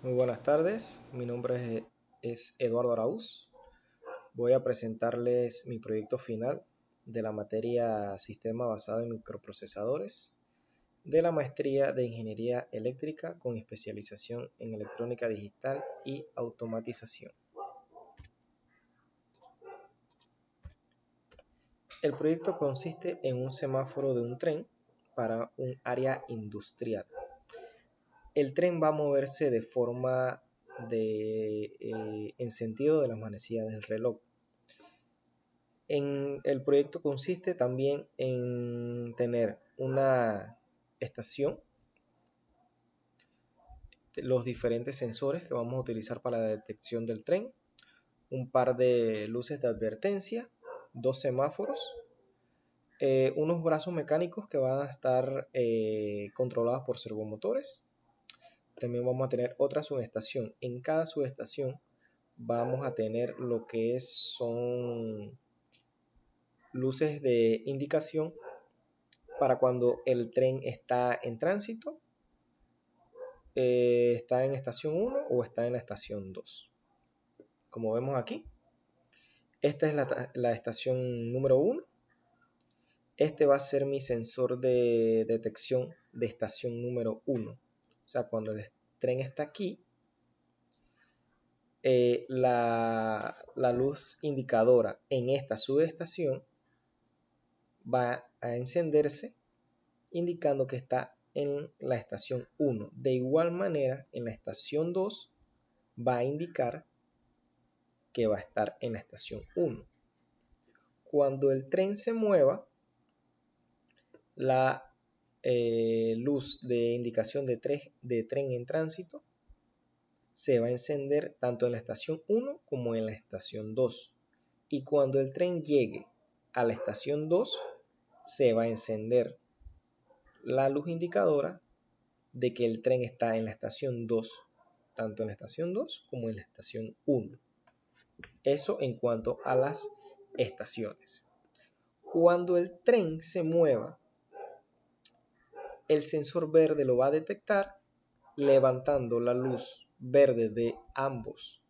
Muy buenas tardes, mi nombre es Eduardo Araúz. Voy a presentarles mi proyecto final de la materia Sistema basado en microprocesadores de la maestría de Ingeniería Eléctrica con especialización en electrónica digital y automatización. El proyecto consiste en un semáforo de un tren para un área industrial. El tren va a moverse de forma en sentido de la manecillas del reloj. El proyecto consiste también en tener una estación, los diferentes sensores que vamos a utilizar para la detección del tren, un par de luces de advertencia, dos semáforos, unos brazos mecánicos que van a estar controlados por servomotores. También vamos a tener otra subestación. En cada subestación vamos a tener lo que son luces de indicación para cuando el tren está en tránsito, está en estación 1 o está en la estación 2. Como vemos aquí, esta es la estación número 1. Este va a ser mi sensor de detección de estación número 1. O sea, cuando el tren está aquí, la luz indicadora en esta subestación va a encenderse indicando que está en la estación 1. De igual manera, en la estación 2 va a indicar que va a estar en la estación 1. Cuando el tren se mueva, la luz de indicación de tren en tránsito se va a encender tanto en la estación 1 como en la estación 2. Y cuando el tren llegue a la estación 2, se va a encender la luz indicadora de que el tren está en la estación 2, tanto en la estación 2 como en la estación 1. Eso en cuanto a las estaciones. Cuando el tren se mueva, el sensor verde lo va a detectar levantando la luz verde de ambos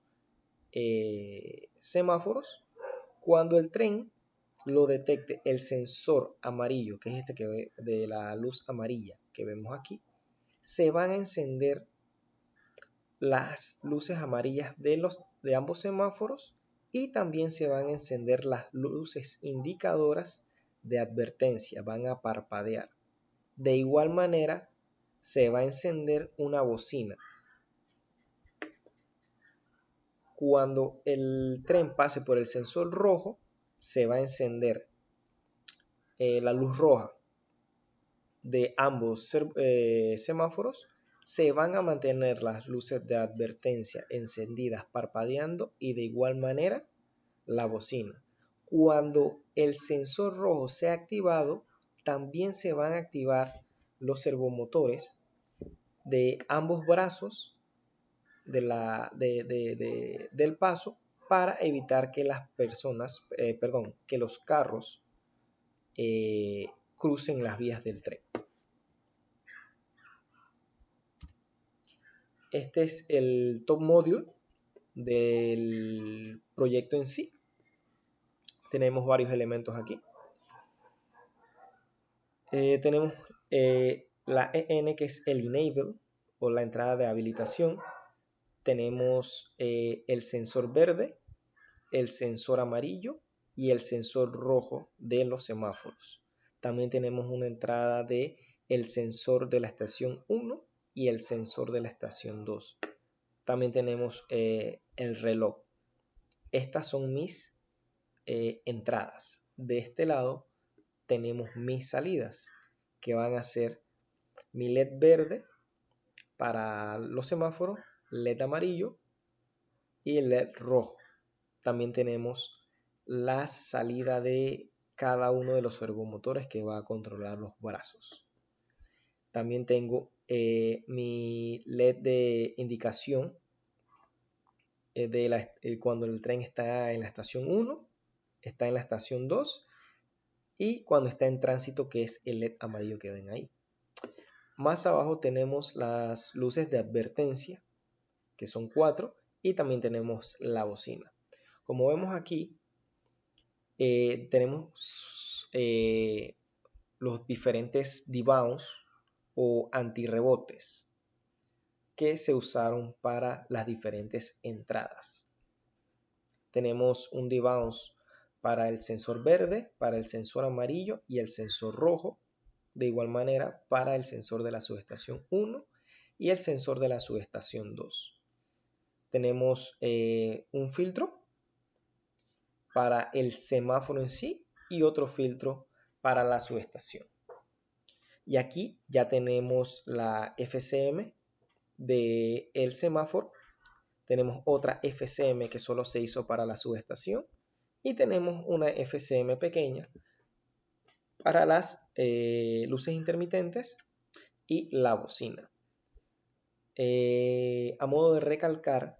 semáforos. Cuando el tren lo detecte el sensor amarillo, que es este que ve de la luz amarilla que vemos aquí, se van a encender las luces amarillas de ambos semáforos y también se van a encender las luces indicadoras de advertencia, van a parpadear. De igual manera, se va a encender una bocina. Cuando el tren pase por el sensor rojo, se va a encender la luz roja de ambos semáforos. Se van a mantener las luces de advertencia encendidas parpadeando y de igual manera la bocina. Cuando el sensor rojo sea activado, también se van a activar los servomotores de ambos brazos del paso para evitar que las personas, que los carros crucen las vías del tren. Este es el top module del proyecto en sí. Tenemos varios elementos aquí. Tenemos la EN, que es el enable o la entrada de habilitación. Tenemos el sensor verde, el sensor amarillo y el sensor rojo de los semáforos. También tenemos una entrada de el sensor de la estación 1 y el sensor de la estación 2. También tenemos el reloj. Estas son mis entradas. De este lado tenemos mis salidas, que van a ser mi LED verde para los semáforos, LED amarillo y el LED rojo. También tenemos la salida de cada uno de los servomotores que va a controlar los brazos. También tengo mi LED de indicación cuando el tren está en la estación 1, está en la estación 2 y cuando está en tránsito, que es el LED amarillo que ven ahí. Más abajo tenemos las luces de advertencia que son 4, y también tenemos la bocina. Como vemos aquí, tenemos los diferentes debounce o antirrebotes que se usaron para las diferentes entradas. Tenemos un debounce para el sensor verde, para el sensor amarillo y el sensor rojo. De igual manera para el sensor de la subestación 1 y el sensor de la subestación 2. Tenemos un filtro para el semáforo en sí y otro filtro para la subestación. Y aquí ya tenemos la FCM del semáforo. Tenemos otra FCM que solo se hizo para la subestación. Y tenemos una FCM pequeña para las luces intermitentes y la bocina. A modo de recalcar,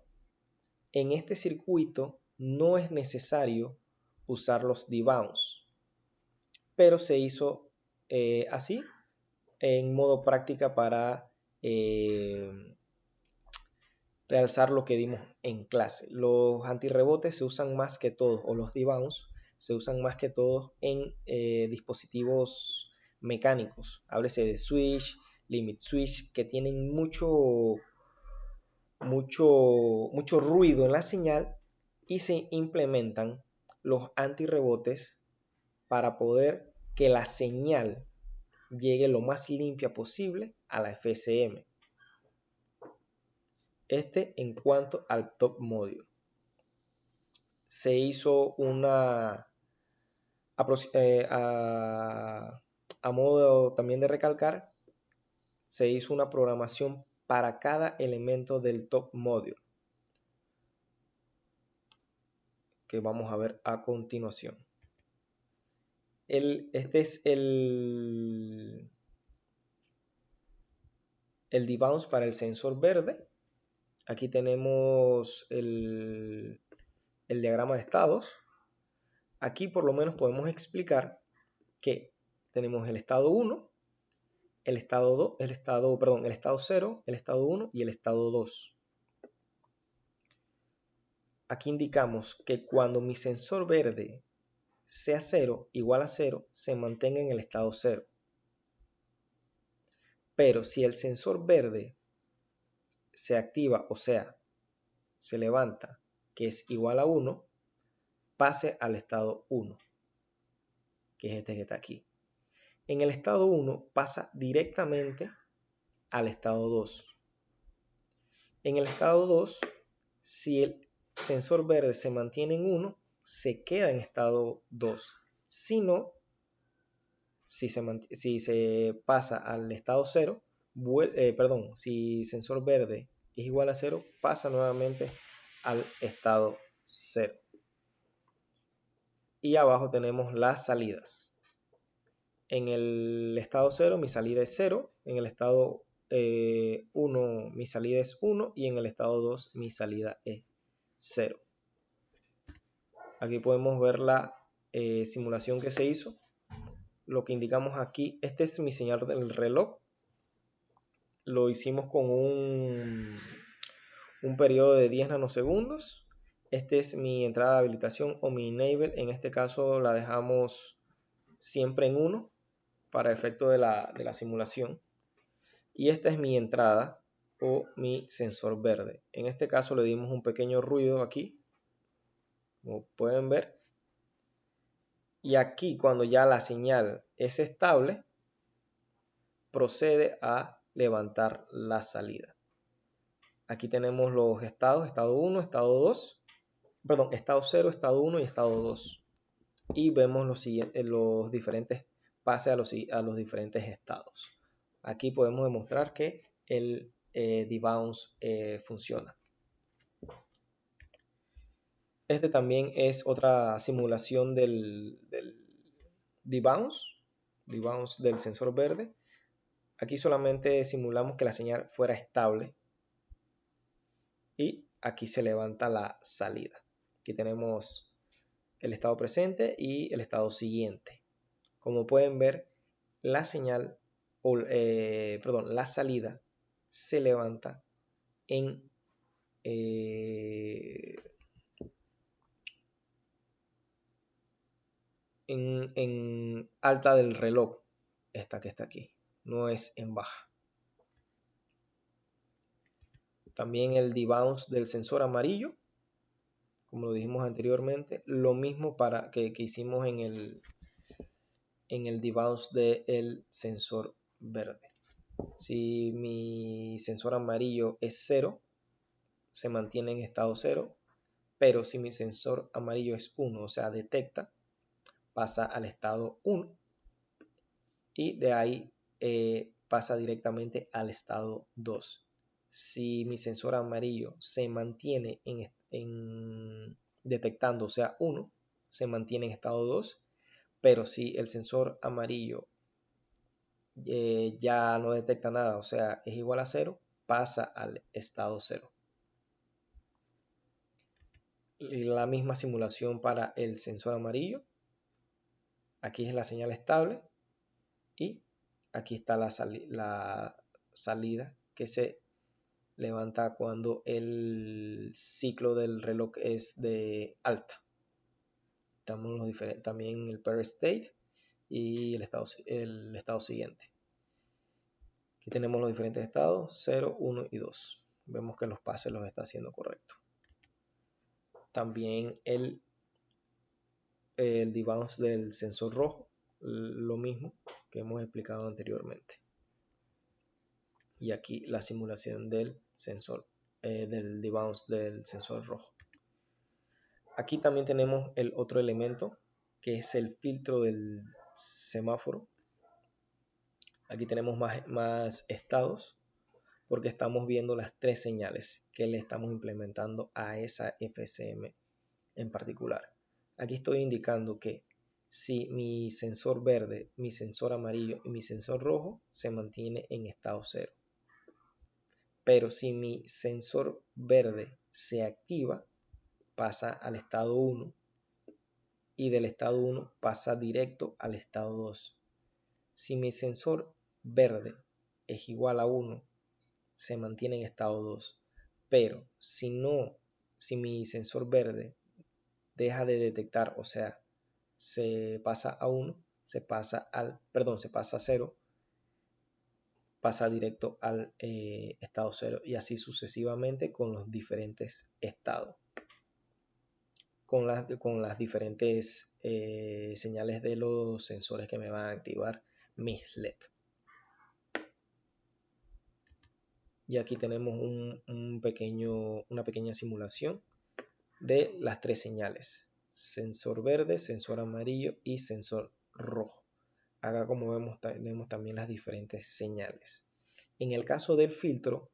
en este circuito no es necesario usar los debounce, pero se hizo así en modo práctica para realzar lo que dimos en clase. Los antirrebotes se usan más que todo, o los debounce se usan más que todo en dispositivos mecánicos. Háblese de switch, limit switch, que tienen mucho ruido en la señal, y se implementan los antirrebotes para poder que la señal llegue lo más limpia posible a la FCM. En cuanto al top module. Se hizo una a modo también de recalcar, se hizo una programación para cada elemento del top module, que vamos a ver a continuación. Este es el debounce para el sensor verde. Aquí tenemos el diagrama de estados. Aquí por lo menos podemos explicar que tenemos el estado 1, el estado 2, el estado 0, el estado 1 y el estado 2. Aquí indicamos que cuando mi sensor verde sea 0, igual a 0, se mantenga en el estado 0. Pero si el sensor verde se activa, o sea, se levanta, que es igual a 1, pase al estado 1, que es este que está aquí. En el estado 1 pasa directamente al estado 2. En el estado 2, si el sensor verde se mantiene en 1, se queda en estado 2. Si no, si se pasa al estado 0, si sensor verde es igual a 0, pasa nuevamente al estado 0. Y abajo tenemos las salidas. En el estado 0 mi salida es 0, en el estado 1 mi salida es 1 y en el estado 2 mi salida es 0. Aquí podemos ver la simulación que se hizo. Lo que indicamos aquí, este es mi señal del reloj. Lo hicimos con un periodo de 10 nanosegundos. Este es mi entrada de habilitación o mi enable. En este caso la dejamos siempre en 1 para efecto de la simulación. Y esta es mi entrada o mi sensor verde. En este caso le dimos un pequeño ruido aquí, como pueden ver. Y aquí, cuando ya la señal es estable, procede a levantar la salida. Aquí tenemos los estados, estado 1, estado 2, estado 0, estado 1 y estado 2. Y vemos los diferentes pases a los diferentes estados. Aquí podemos demostrar que el debounce funciona. Este también es otra simulación del debounce del sensor verde. Aquí solamente simulamos que la señal fuera estable y aquí se levanta la salida. Aquí tenemos el estado presente y el estado siguiente. Como pueden ver, la señal la salida se levanta en en alta del reloj, esta que está aquí, no es en baja. También el debounce del sensor amarillo, como lo dijimos anteriormente, lo mismo para que hicimos en el debounce del sensor verde. Si mi sensor amarillo es 0, se mantiene en estado 0, pero si mi sensor amarillo es 1, o sea, detecta, pasa al estado 1 y de ahí pasa directamente al estado 2. Si mi sensor amarillo se mantiene detectando, o sea, 1, se mantiene en estado 2, pero si el sensor amarillo ya no detecta nada, o sea, es igual a 0, pasa al estado 0. Y la misma simulación para el sensor amarillo. Aquí es la señal estable y aquí está la salida que se levanta cuando el ciclo del reloj es de alta. Estamos también el pair state y el estado siguiente. Aquí tenemos los diferentes estados, 0, 1 y 2. Vemos que los pases los está haciendo correcto. También el debounce del sensor rojo, lo mismo que hemos explicado anteriormente. Y aquí la simulación del sensor, del debounce del sensor rojo. Aquí también tenemos el otro elemento que es el filtro del semáforo. Aquí tenemos más estados porque estamos viendo las 3 señales que le estamos implementando a esa FSM en particular. Aquí estoy indicando que si mi sensor verde, mi sensor amarillo y mi sensor rojo se mantiene en estado 0. Pero si mi sensor verde se activa, pasa al estado 1 y del estado 1 pasa directo al estado 2. Si mi sensor verde es igual a 1, se mantiene en estado 2. Pero si mi sensor verde deja de detectar, o sea, se pasa a 1, se pasa a 0, pasa directo al estado 0 y así sucesivamente con los diferentes estados. Con las diferentes señales de los sensores que me van a activar mis LED. Y aquí tenemos una pequeña simulación de las 3 señales: sensor verde, sensor amarillo y sensor rojo. Acá, como vemos, tenemos también las diferentes señales. En el caso del filtro,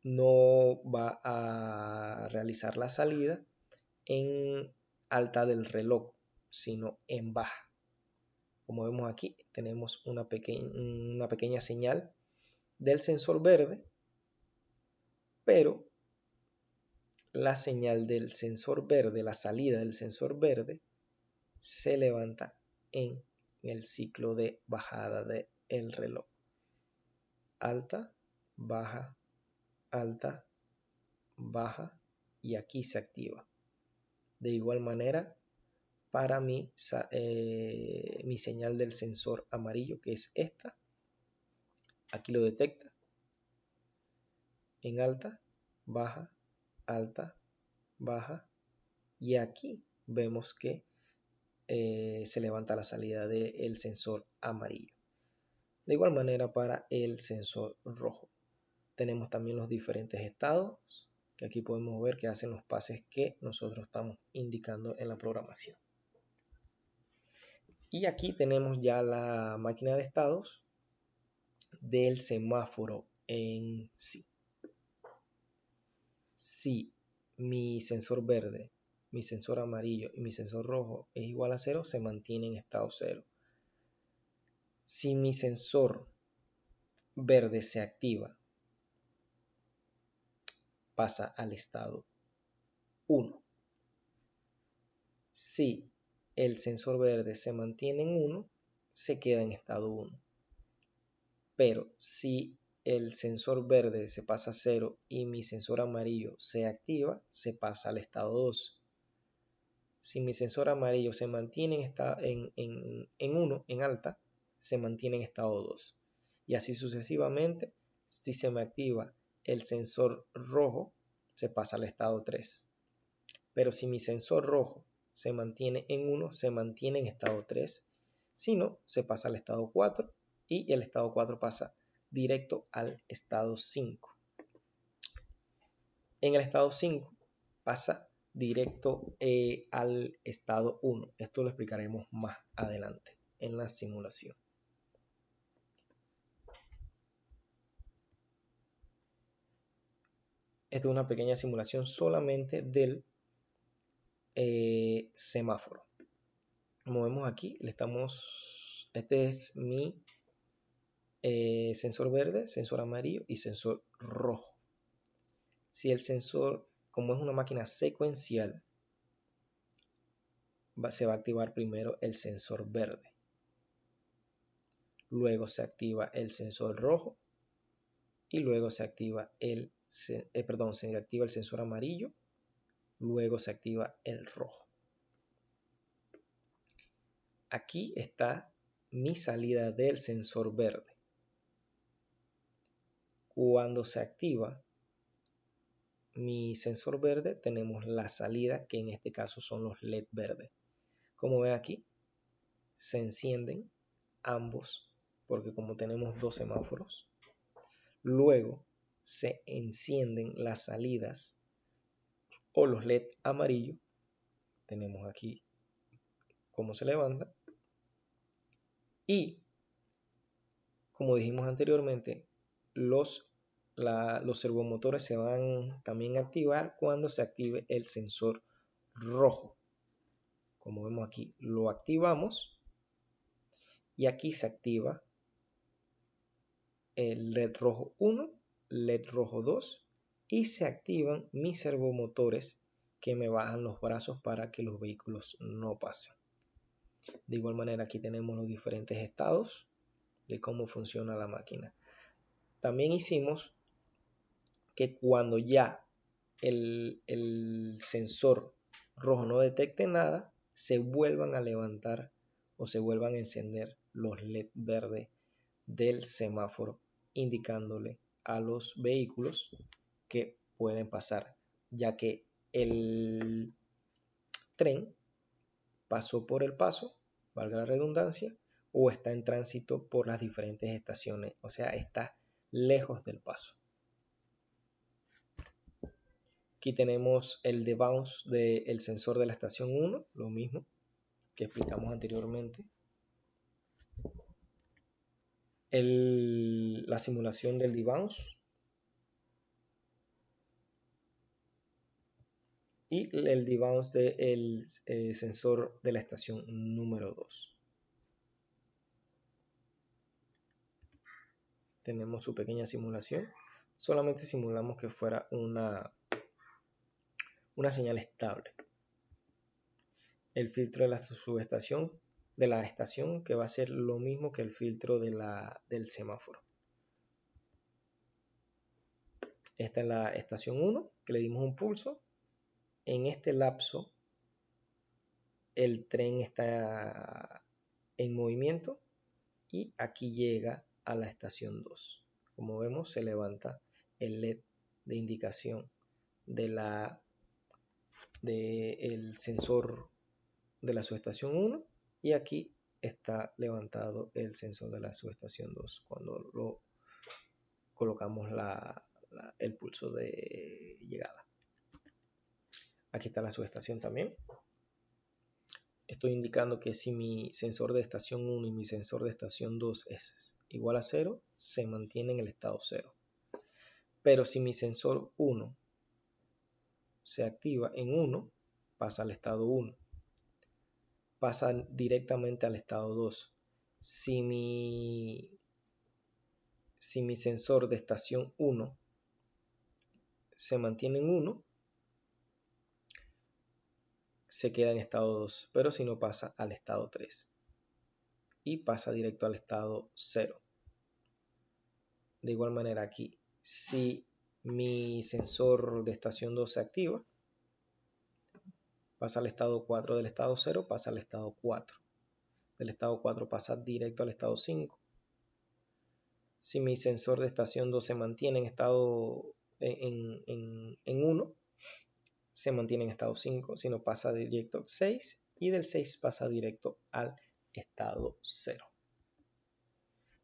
no va a realizar la salida en alta del reloj, sino en baja. Como vemos aquí, tenemos una pequeña señal del sensor verde, pero la señal del sensor verde, la salida del sensor verde, se levanta en el ciclo de bajada del reloj. Alta, baja, alta, baja, y aquí se activa. De igual manera, para mi señal del sensor amarillo, que es esta, aquí lo detecta en alta, baja, alta, baja, y aquí vemos que se levanta la salida del sensor amarillo. De igual manera para el sensor rojo. Tenemos también los diferentes estados, que aquí podemos ver que hacen los pases que nosotros estamos indicando en la programación. Y aquí tenemos ya la máquina de estados del semáforo en sí. Si mi sensor verde, mi sensor amarillo y mi sensor rojo es igual a 0, se mantiene en estado 0. Si mi sensor verde se activa, pasa al estado 1. Si el sensor verde se mantiene en 1, se queda en estado 1. Pero si el sensor verde se pasa a 0 y mi sensor amarillo se activa, se pasa al estado 2. Si mi sensor amarillo se mantiene en 1, en alta, se mantiene en estado 2. Y así sucesivamente, si se me activa el sensor rojo, se pasa al estado 3. Pero si mi sensor rojo se mantiene en 1, se mantiene en estado 3. Si no, se pasa al estado 4 y el estado 4 pasa directo al estado 5. En el estado 5 pasa directo al estado 1. Esto lo explicaremos más adelante en la simulación. Esta es una pequeña simulación solamente del semáforo. Como vemos aquí, este es mi sensor verde, sensor amarillo y sensor rojo. Si el sensor, como es una máquina secuencial, se va a activar primero el sensor verde. Luego se activa el sensor rojo y luego se activa se activa el sensor amarillo, luego se activa el rojo. Aquí está mi salida del sensor verde. Cuando se activa mi sensor verde, tenemos la salida, que en este caso son los LED verdes. Como ven aquí, se encienden ambos, porque como tenemos dos semáforos, luego se encienden las salidas o los LED amarillos. Tenemos aquí cómo se levanta. Y como dijimos anteriormente, los servomotores se van también a activar cuando se active el sensor rojo. Como vemos aquí, lo activamos y aquí se activa el LED rojo 1, LED rojo 2 y se activan mis servomotores que me bajan los brazos para que los vehículos no pasen. De igual manera, aquí tenemos los diferentes estados de cómo funciona la máquina. También hicimos que cuando ya el sensor rojo no detecte nada, se vuelvan a levantar o se vuelvan a encender los LED verdes del semáforo, indicándole a los vehículos que pueden pasar, ya que el tren pasó por el paso, valga la redundancia, o está en tránsito por las diferentes estaciones, o sea, está lejos del paso. Aquí tenemos el debounce del sensor de la estación 1, lo mismo que explicamos anteriormente. La simulación del debounce y el debounce del sensor de la estación número 2. Tenemos su pequeña simulación. Solamente simulamos que fuera una señal estable. El filtro de la subestación, de la estación, que va a ser lo mismo que el filtro del semáforo. Esta es la estación 1, que le dimos un pulso. En este lapso, el tren está en movimiento y aquí llega a la estación 2. Como vemos, se levanta el LED de indicación del sensor de la subestación 1 y aquí está levantado el sensor de la subestación 2 cuando lo colocamos el pulso de llegada. Aquí está la subestación también. Estoy indicando que si mi sensor de estación 1 y mi sensor de estación 2 es igual a 0, se mantiene en el estado 0. Pero si mi sensor 1 se activa en 1, pasa al estado 1. Pasa directamente al estado 2. Si mi sensor de estación 1 se mantiene en 1, se queda en estado 2, pero si no pasa al estado 3 y pasa directo al estado 0. de igual manera aquí, si mi sensor de estación 2 se activa, pasa al estado 4 del estado 0, pasa al estado 4. Del estado 4 pasa directo al estado 5. Si mi sensor de estación 2 se mantiene en estado en 1, se mantiene en estado 5, si no pasa directo al 6 y del 6 pasa directo al estado 0.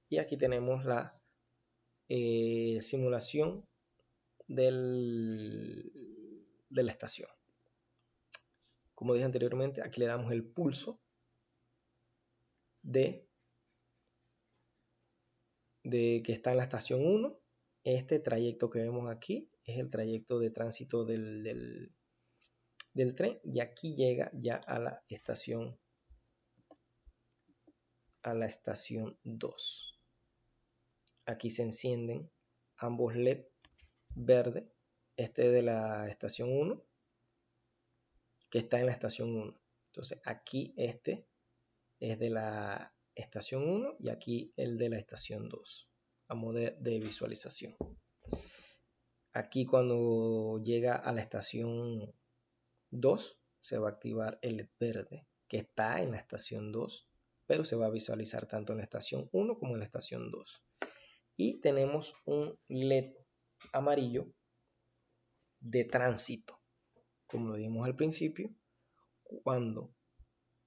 Y aquí tenemos la simulación de la estación. Como dije anteriormente, aquí le damos el pulso de que está en la estación 1. Este trayecto que vemos aquí es el trayecto de tránsito del tren, y aquí llega ya a la estación 2. Aquí se encienden ambos LED verde, este de la estación 1 que está en la estación 1. Entonces aquí este es de la estación 1 y aquí el de la estación 2 a modo de visualización. Aquí cuando llega a la estación 2 se va a activar el LED verde que está en la estación 2, pero se va a visualizar tanto en la estación 1 como en la estación 2. Y tenemos un LED amarillo de tránsito. Como lo dijimos al principio, cuando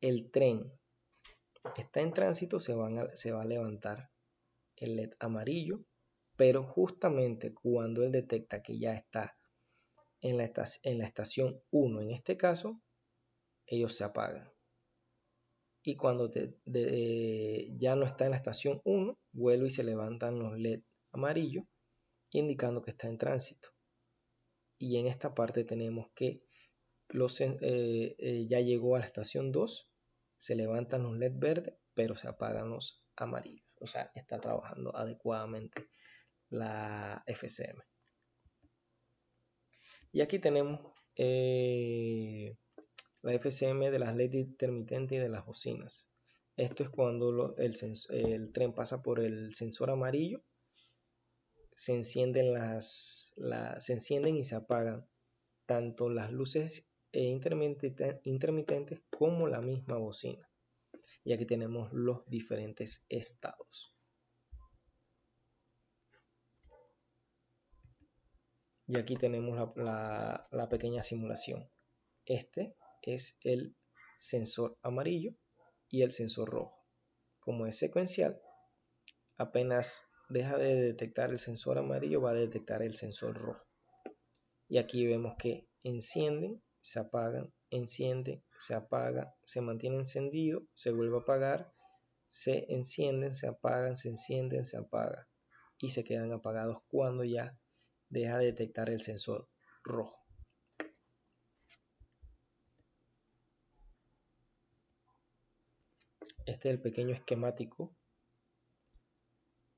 el tren está en tránsito se va a levantar el LED amarillo, pero justamente cuando él detecta que ya está en la estación 1, en este caso, ellos se apagan. Y cuando ya no está en la estación 1, vuelve y se levantan los LED amarillos, indicando que está en tránsito. Y en esta parte tenemos que ya llegó a la estación 2, se levantan los LED verdes, pero se apagan los amarillos. O sea, está trabajando adecuadamente la FCM. Y aquí tenemos la FCM de las LED intermitentes y de las bocinas. Esto es cuando el tren pasa por el sensor amarillo, se encienden y se apagan tanto las luces intermitentes como la misma bocina. Y aquí tenemos los diferentes estados. Y aquí tenemos la pequeña simulación. Este es el sensor amarillo y el sensor rojo. Como es secuencial, apenas deja de detectar el sensor amarillo, va a detectar el sensor rojo. Y aquí vemos que encienden, se apagan, encienden, se apaga, se mantiene encendido, se vuelve a apagar, se encienden, se apagan, se encienden, se apaga y se quedan apagados cuando ya deja de detectar el sensor rojo. Este es el pequeño esquemático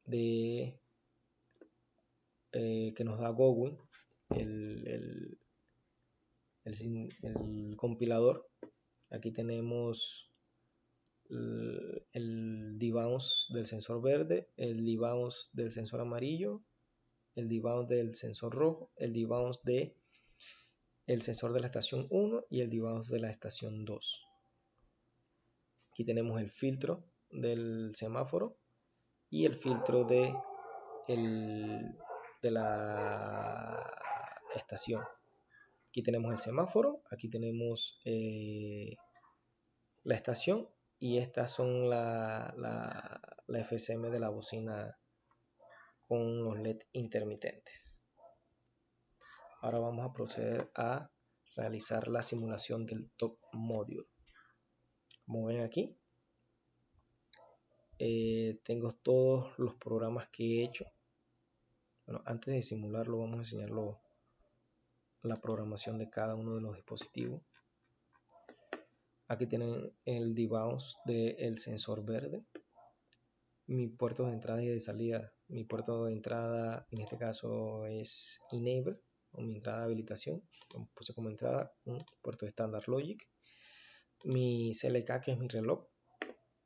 que nos da Gowin, el compilador. Aquí tenemos el debounce del sensor verde, el debounce del sensor amarillo, el debounce del sensor rojo, el debounce del sensor de la estación 1 y el debounce de la estación 2. Aquí tenemos el filtro del semáforo y el filtro de la estación. Aquí tenemos el semáforo, aquí tenemos la estación y estas son la FCM de la bocina con los LED intermitentes. Ahora vamos a proceder a realizar la simulación del top module. Como ven aquí, tengo todos los programas que he hecho. Bueno, antes de simularlo vamos a enseñarlo la programación de cada uno de los dispositivos. Aquí tienen el debounce del sensor verde, mi puerto de entrada y de salida. Mi puerto de entrada en este caso es enable, o mi entrada de habilitación. Puse como entrada un puerto de standard logic. Mi CLK, que es mi reloj,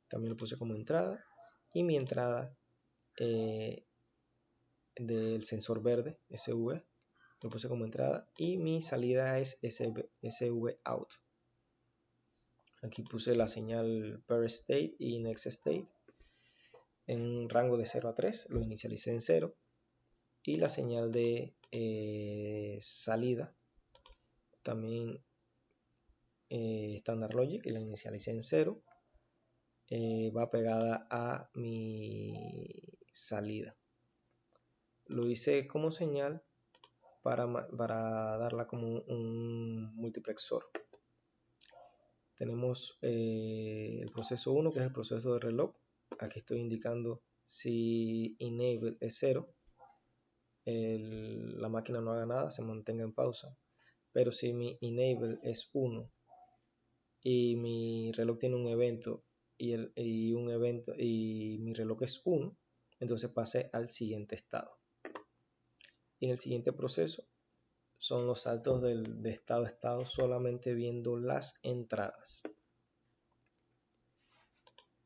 también lo puse como entrada. Y mi entrada del sensor verde, SV, lo puse como entrada, y mi salida es SV out. Aquí puse la señal per state y next state en un rango de 0 a 3, lo inicialicé en 0, y la señal de salida también standard logic, y la inicialicé en 0, va pegada a mi salida. Lo hice como señal para darla como un multiplexor. Tenemos el proceso 1, que es el proceso de reloj. Aquí estoy indicando si enable es 0, la máquina no haga nada, se mantenga en pausa. Pero si mi enable es 1 y mi reloj tiene un evento y mi reloj es 1, entonces pase al siguiente estado. Y en el siguiente proceso son los saltos de estado a estado, solamente viendo las entradas.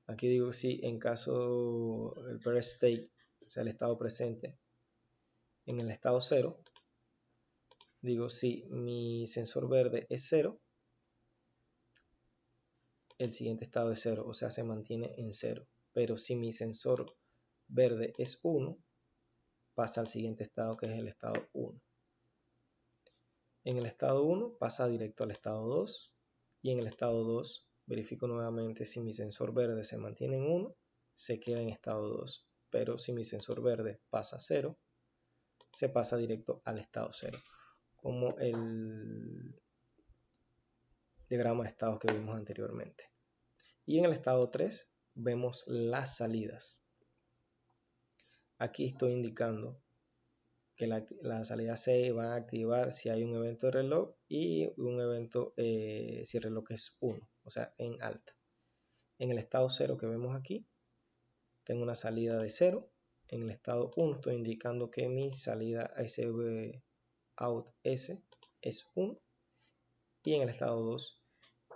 Aquí digo si en caso el per state, o sea el estado presente, en el estado 0, digo si mi sensor verde es 0, el siguiente estado es 0, o sea se mantiene en 0. Pero si mi sensor verde es 1, pasa al siguiente estado, que es el estado 1. En el estado 1 pasa directo al estado 2, y en el estado 2 verifico nuevamente si mi sensor verde se mantiene en 1, se queda en estado 2. Pero si mi sensor verde pasa a 0, se pasa directo al estado 0, como el diagrama de estados que vimos anteriormente. Y en el estado 3 vemos las salidas. Aquí estoy indicando que la salida se va a activar si hay un evento de reloj y un evento si el reloj es 1, o sea en alta. En el estado 0 que vemos aquí, tengo una salida de 0. En el estado 1 estoy indicando que mi salida SV out S es 1, y en el estado 2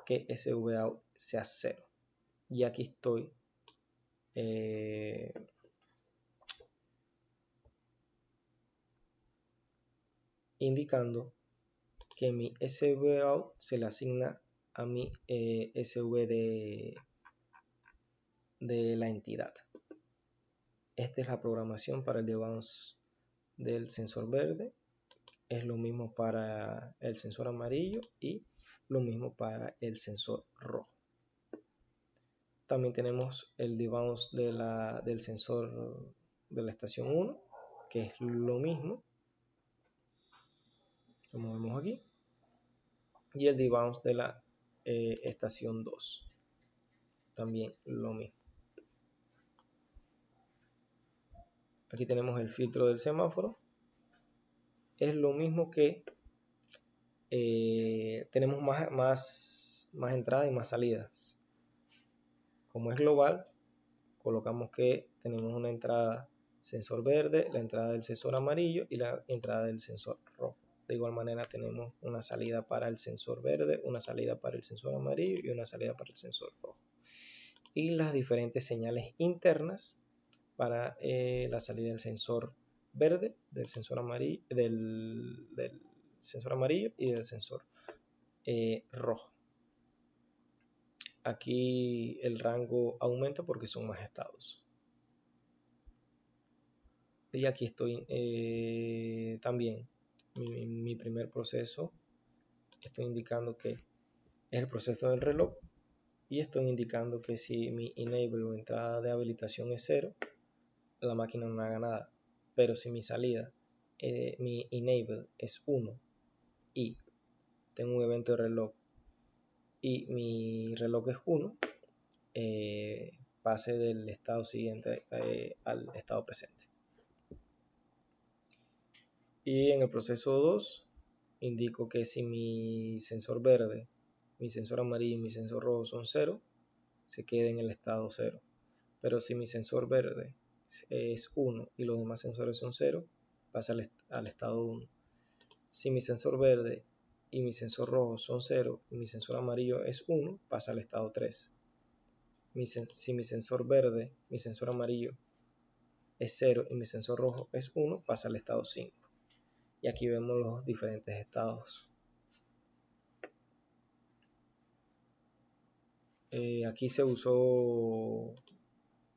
que SV out sea 0. Y aquí estoy indicando que mi SV out se le asigna a mi SV de la entidad. Esta es la programación para el debounce del sensor verde. Es lo mismo para el sensor amarillo y lo mismo para el sensor rojo. También tenemos el debounce del sensor de la estación 1, que es lo mismo, como vemos aquí, y el debounce de la estación 2, también lo mismo. Aquí tenemos el filtro del semáforo. Es lo mismo que tenemos más entradas y más salidas. Como es global, colocamos que tenemos una entrada sensor verde, la entrada del sensor amarillo y la entrada del sensor rojo. De igual manera tenemos una salida para el sensor verde, una salida para el sensor amarillo y una salida para el sensor rojo. Y las diferentes señales internas para la salida del sensor verde, del sensor amarillo, del sensor amarillo y del sensor rojo. Aquí el rango aumenta porque son más estados. Y aquí estoy también mi primer proceso. Estoy indicando que es el proceso del reloj, y estoy indicando que si mi enable o entrada de habilitación es 0, la máquina no haga nada. Pero si mi salida, mi enable es 1 y tengo un evento de reloj y mi reloj es 1, pase del estado siguiente al estado presente. Y en el proceso 2 indico que si mi sensor verde, mi sensor amarillo y mi sensor rojo son 0, se queda en el estado 0. Pero si mi sensor verde es 1 y los demás sensores son 0, pasa al estado 1. Si mi sensor verde y mi sensor rojo son 0 y mi sensor amarillo es 1, pasa al estado 3. Si mi sensor verde, mi sensor amarillo es 0 y mi sensor rojo es 1, pasa al estado 5. Y aquí vemos los diferentes estados. Aquí se usó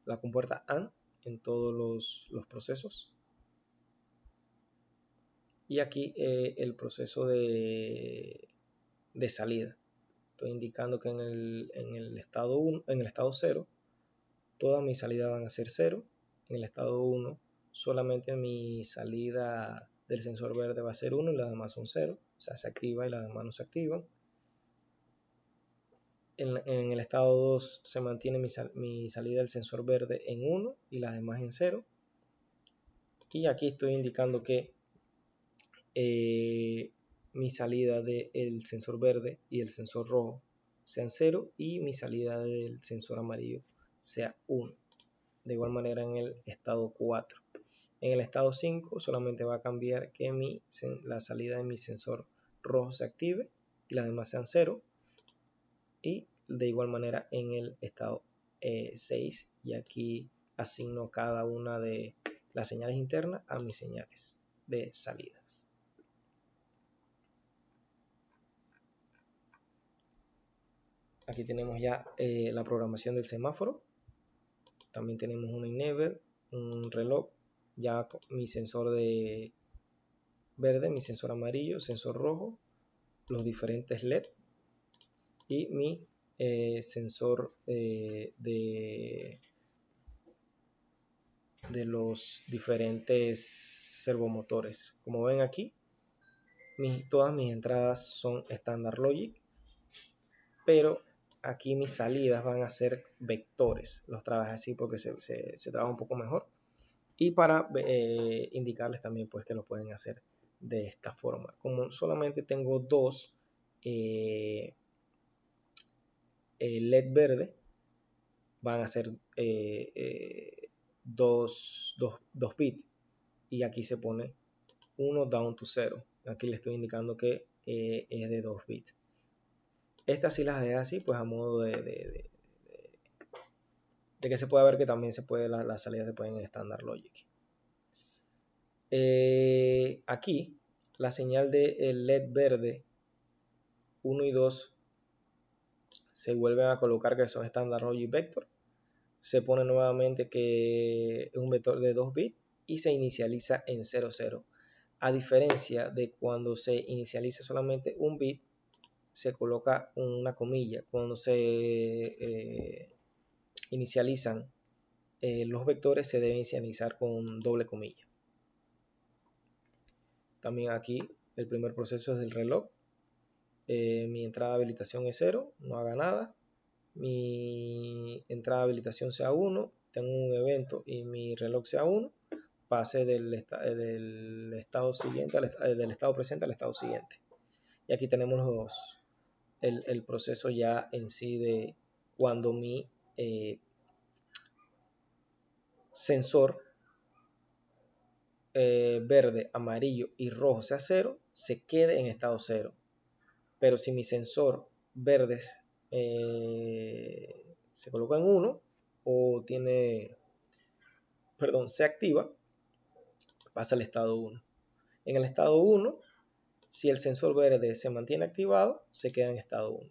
la compuerta AND en todos los procesos. Y aquí el proceso de salida. Estoy indicando que en el estado 1, en el estado 0, todas mis salidas van a ser 0. En el estado 1, solamente mi salida del sensor verde va a ser 1 y las demás son 0. O sea, se activa y las demás no se activan. En el estado 2 se mantiene mi salida del sensor verde en 1 y las demás en 0. Y aquí estoy indicando que mi salida del sensor verde y el sensor rojo sean 0 y mi salida del sensor amarillo sea 1. De igual manera en el estado 4. En el estado 5 solamente va a cambiar que la salida de mi sensor rojo se active y las demás sean 0. Y de igual manera en el estado 6, y aquí asigno cada una de las señales internas a mis señales de salidas. Aquí tenemos ya la programación del semáforo. También tenemos un enable, un reloj, ya mi sensor de verde, mi sensor amarillo, sensor rojo, los diferentes LED y mi sensor de los diferentes servomotores. Como ven aquí, todas mis entradas son Standard Logic, pero aquí mis salidas van a ser vectores. Los trabajé así porque se trabaja un poco mejor. Y para indicarles también pues que lo pueden hacer de esta forma. Como solamente tengo dos LED verde, van a ser 2 bits. Y aquí se pone 1 down to 0. Aquí le estoy indicando que es de 2 bits. Estas sí las dejé así, pues a modo de que se pueda ver que también se puede, las salidas se pueden en Standard Logic. Aquí la señal de LED verde 1 y 2 se vuelven a colocar que son Standard Logic Vector. Se pone nuevamente que es un vector de 2 bits y se inicializa en 00. A diferencia de cuando se inicializa solamente un bit, se coloca una comilla. Cuando se inicializan los vectores, se debe inicializar con doble comilla. También aquí el primer proceso es del reloj. Mi entrada de habilitación es 0, no haga nada. Mi entrada de habilitación sea 1, tengo un evento y mi reloj sea 1, pase del estado siguiente, del estado presente al estado siguiente. Y aquí tenemos el proceso ya en sí de cuando mi sensor verde, amarillo y rojo sea 0, se quede en estado 0. Pero si mi sensor verde se coloca en 1 o se activa, pasa al estado 1. En el estado 1, si el sensor verde se mantiene activado, se queda en estado 1.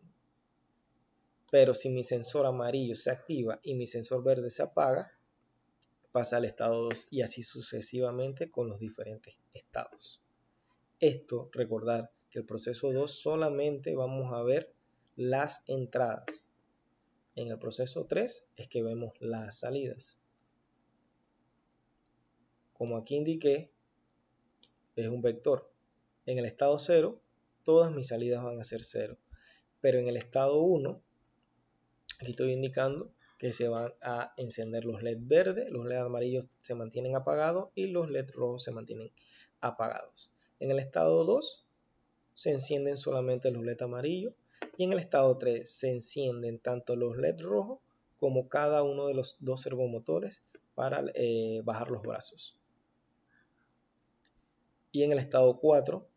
Pero si mi sensor amarillo se activa y mi sensor verde se apaga, pasa al estado 2 y así sucesivamente con los diferentes estados. Esto, recordar que el proceso 2 solamente vamos a ver las entradas. En el proceso 3 es que vemos las salidas. Como aquí indiqué, es un vector. En el estado 0, todas mis salidas van a ser 0. Pero en el estado 1, aquí estoy indicando que se van a encender los LED verdes, los LED amarillos se mantienen apagados y los LED rojos se mantienen apagados. En el estado 2 se encienden solamente los LED amarillos y en el estado 3 se encienden tanto los LED rojos como cada uno de los dos servomotores para bajar los brazos. Y en el estado 4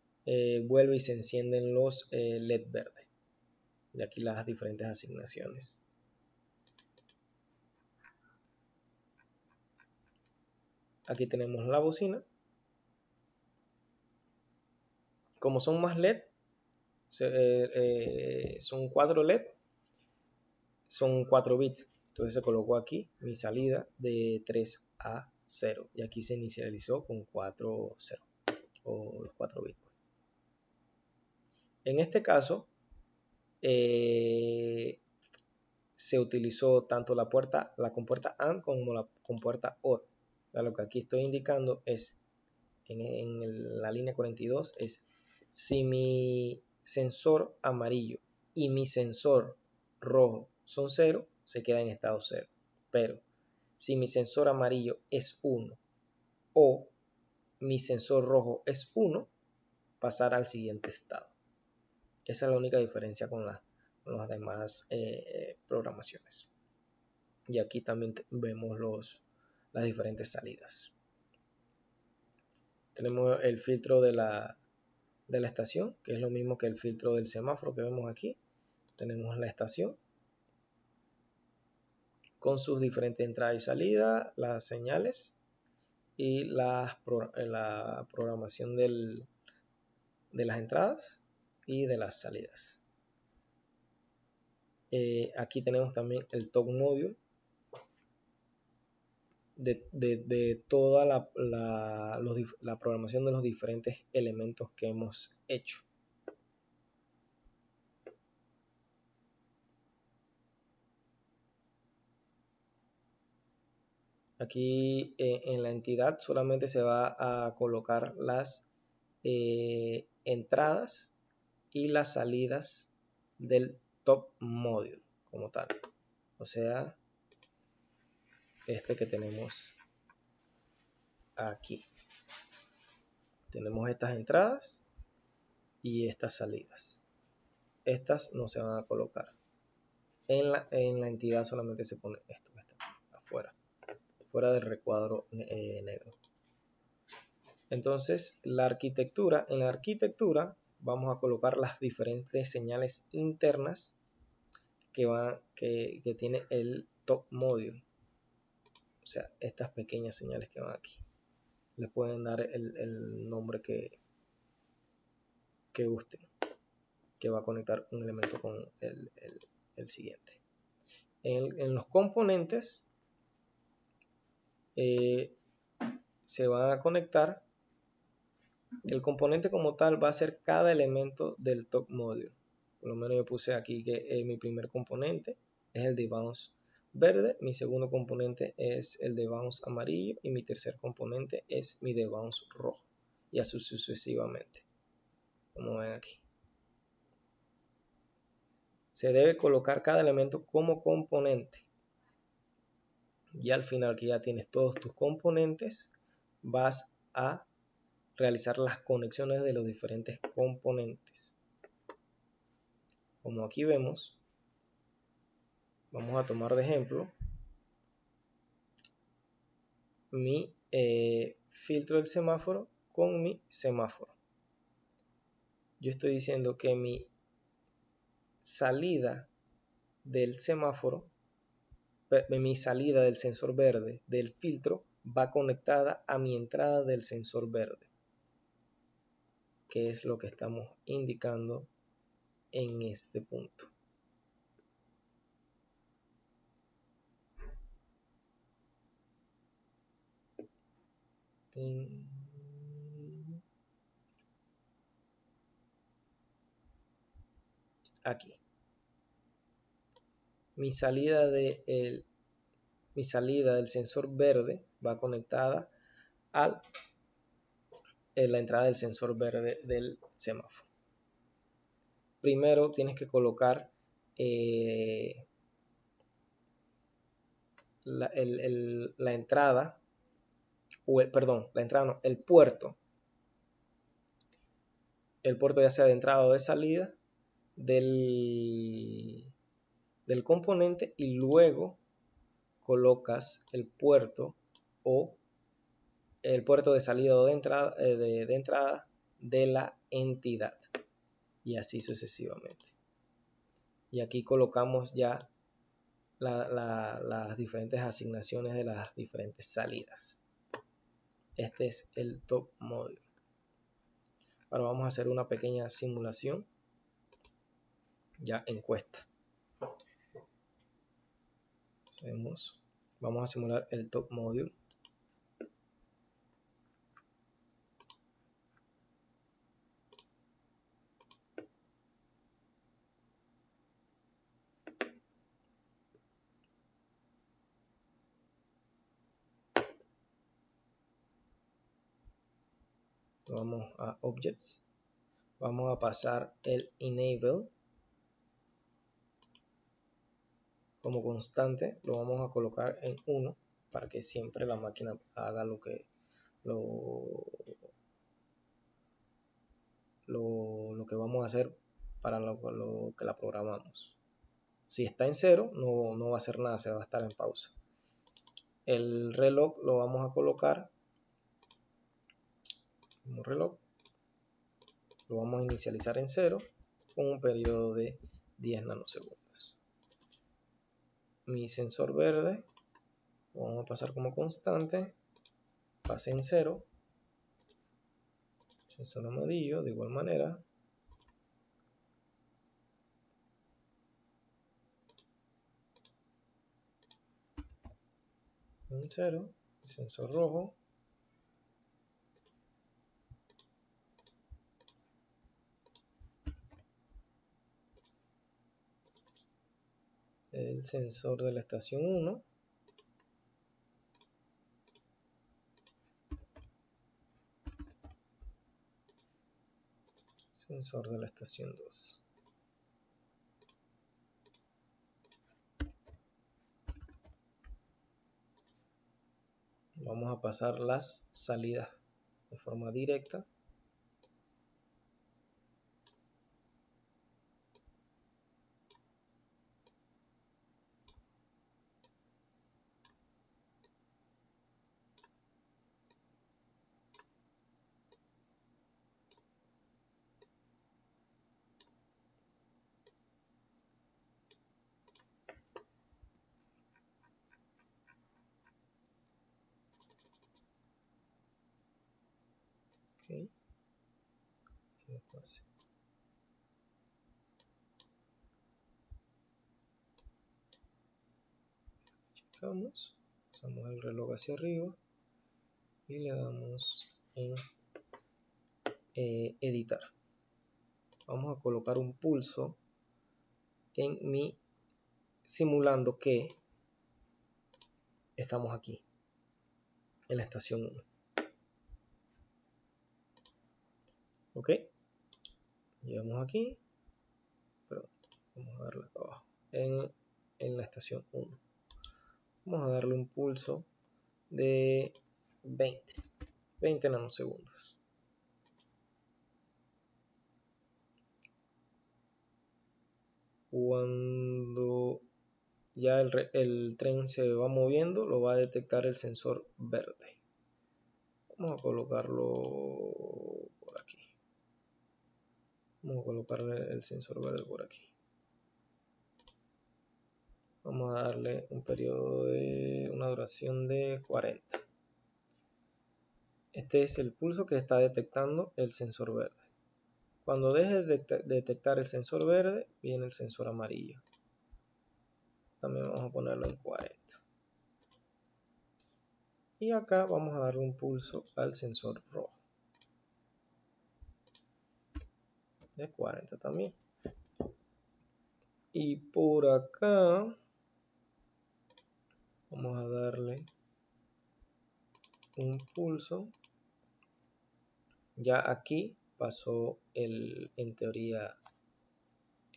vuelve y se encienden los LED verde. De aquí las diferentes asignaciones. Aquí tenemos la bocina. Como son más LED, son 4 LED, son 4 bits. Entonces se colocó aquí mi salida de 3 a 0. Y aquí se inicializó con 4 0 o los 4 bits. En este caso, se utilizó tanto la compuerta AND como la compuerta OR. Lo que aquí estoy indicando es, en la línea 42, es si mi sensor amarillo y mi sensor rojo son 0, se queda en estado 0. Pero si mi sensor amarillo es 1 o mi sensor rojo es 1, pasará al siguiente estado. Esa es la única diferencia con las demás programaciones. Y aquí también vemos las diferentes salidas. Tenemos el filtro de la estación, que es lo mismo que el filtro del semáforo que vemos aquí. Tenemos la estación con sus diferentes entradas y salidas, las señales y la programación de las entradas y de las salidas. Aquí tenemos también el top module de toda la programación de los diferentes elementos que hemos hecho. Aquí en la entidad solamente se va a colocar las entradas y las salidas del top module como tal. O sea, este que tenemos aquí. Tenemos estas entradas y estas salidas. Estas no se van a colocar. En la entidad solamente se pone esto que está afuera, fuera del recuadro negro. Entonces, en la arquitectura vamos a colocar las diferentes señales internas que tiene el top module. O sea, estas pequeñas señales que van aquí. Le pueden dar el nombre que gusten, que va a conectar un elemento con el siguiente. En los componentes se van a conectar. El componente como tal va a ser cada elemento del top module. Por lo menos yo puse aquí que mi primer componente es el de bounce verde, mi segundo componente es el de bounce amarillo y mi tercer componente es mi de bounce rojo, y así sucesivamente, como ven aquí. Se debe colocar cada elemento como componente, y al final que ya tienes todos tus componentes, vas a realizar las conexiones de los diferentes componentes. Como aquí vemos, vamos a tomar de ejemplo mi filtro del semáforo con mi semáforo. Yo estoy diciendo que mi salida del semáforo, mi salida del sensor verde del filtro va conectada a mi entrada del sensor verde, que es lo que estamos indicando en este punto. Aquí. Mi salida del sensor verde va conectada a la entrada del sensor verde del semáforo. Primero tienes que colocar la entrada, el puerto. El puerto ya sea de entrada o de salida del componente, y luego colocas el puerto de salida o de entrada de la entidad, y así sucesivamente. Y aquí colocamos ya las diferentes asignaciones de las diferentes salidas. Este es el top module. Ahora vamos a hacer una pequeña simulación ya encuesta. Vamos a simular el top module. Vamos a Objects. Vamos a pasar el Enable como constante. Lo vamos a colocar en 1 para que siempre la máquina haga lo que vamos a hacer para lo que la programamos. Si está en 0, no va a hacer nada, se va a estar en pausa. El reloj lo vamos a colocar como reloj. Lo vamos a inicializar en 0 con un periodo de 10 nanosegundos. Mi sensor verde lo vamos a pasar como constante, pase en 0. Sensor amarillo de igual manera. En 0. Sensor rojo. El sensor de la estación 1. Sensor de la estación 2. Vamos a pasar las salidas de forma directa. Okay. Checamos, pasamos el reloj hacia arriba y le damos en editar. Vamos a colocar un pulso en mi simulando que estamos aquí en la estación 1. Ok, llegamos aquí, pero vamos a darle acá abajo en la estación 1. Vamos a darle un pulso de 20 nanosegundos. Cuando ya el tren se va moviendo, lo va a detectar el sensor verde. Vamos a colocarlo por aquí. Vamos a colocarle el sensor verde por aquí. Vamos a darle un periodo de una duración de 40. Este es el pulso que está detectando el sensor verde. Cuando deje de detectar el sensor verde, viene el sensor amarillo. También vamos a ponerlo en 40. Y acá vamos a darle un pulso al sensor rojo. De 40 también. Y por acá vamos a darle un pulso. Ya aquí pasó en teoría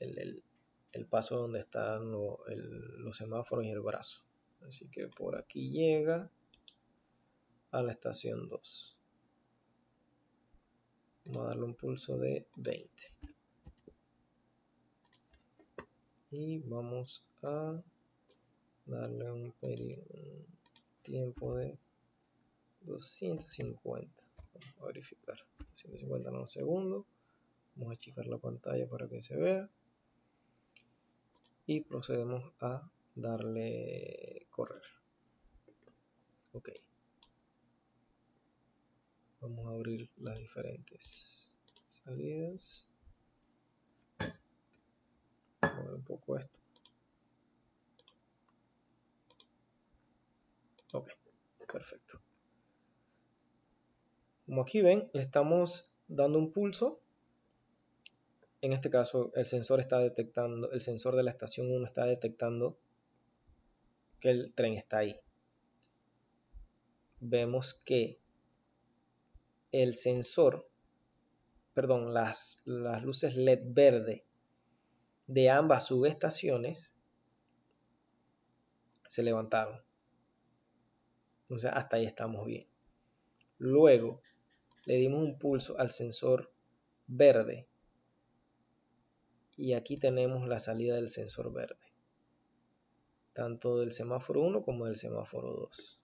el paso donde están los semáforos y el brazo. Así que por aquí llega a la estación 2. Vamos a darle un pulso de 20. Y vamos a darle un tiempo de 250. Vamos a verificar. 250 nanosegundos. Vamos a achicar la pantalla para que se vea. Y procedemos a darle correr. Ok. Vamos a abrir las diferentes salidas. Vamos a ver un poco esto. Ok, perfecto. Como aquí ven, le estamos dando un pulso. En este caso, el sensor está detectando, el sensor de la estación 1 está detectando que el tren está ahí. Vemos que el sensor, perdón, las luces LED verde de ambas subestaciones se levantaron. Entonces hasta ahí estamos bien. Luego le dimos un pulso al sensor verde y aquí tenemos la salida del sensor verde, tanto del semáforo 1 como del semáforo 2.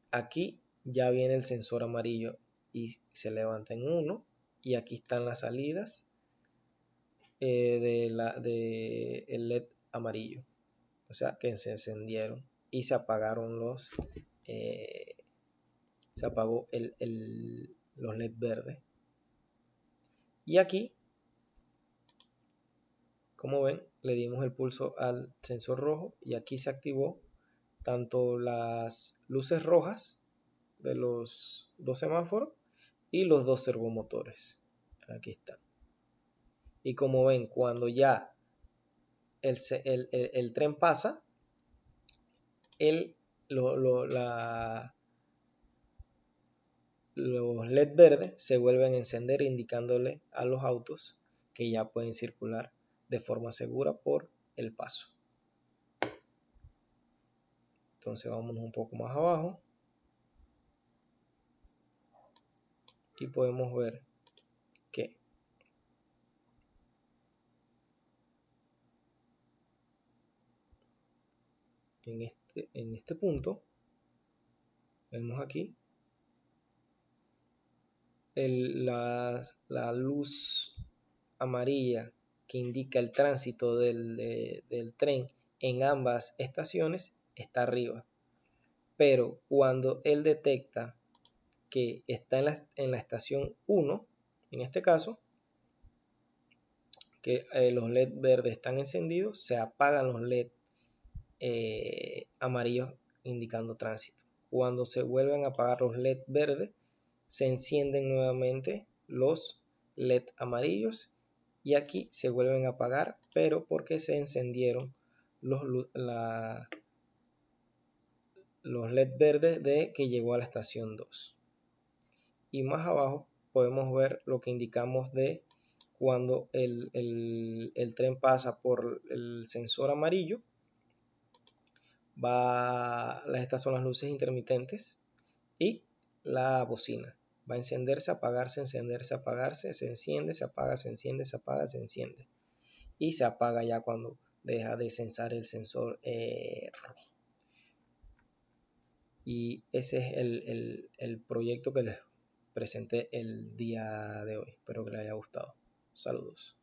Aquí ya viene el sensor amarillo y se levanta en 1 y aquí están las salidas de el LED amarillo, o sea que se encendieron y se apagaron se apagó los LED verdes. Y aquí, como ven, le dimos el pulso al sensor rojo y aquí se activó tanto las luces rojas de los dos semáforos y los dos servomotores. Aquí están. Y como ven, cuando ya el tren pasa, los LED verdes se vuelven a encender indicándole a los autos que ya pueden circular de forma segura por el paso. Entonces vámonos un poco más abajo y podemos ver que en este punto vemos aquí la luz amarilla que indica el tránsito del tren en ambas estaciones está arriba, pero cuando él detecta que está en la estación 1, en este caso, que los LED verdes están encendidos, se apagan los LED amarillos indicando tránsito. Cuando se vuelven a apagar los LED verdes, se encienden nuevamente los LED amarillos y aquí se vuelven a apagar, pero porque se encendieron los LED verdes de que llegó a la estación 2. Y más abajo podemos ver lo que indicamos de cuando el tren pasa por el sensor amarillo. Estas son las luces intermitentes y la bocina. Va a encenderse, apagarse, encenderse, apagarse, se enciende, se apaga, se enciende, se apaga, se enciende. Y se apaga ya cuando deja de sensar el sensor rojo. Y ese es el proyecto que les presenté el día de hoy. Espero que les haya gustado. Saludos.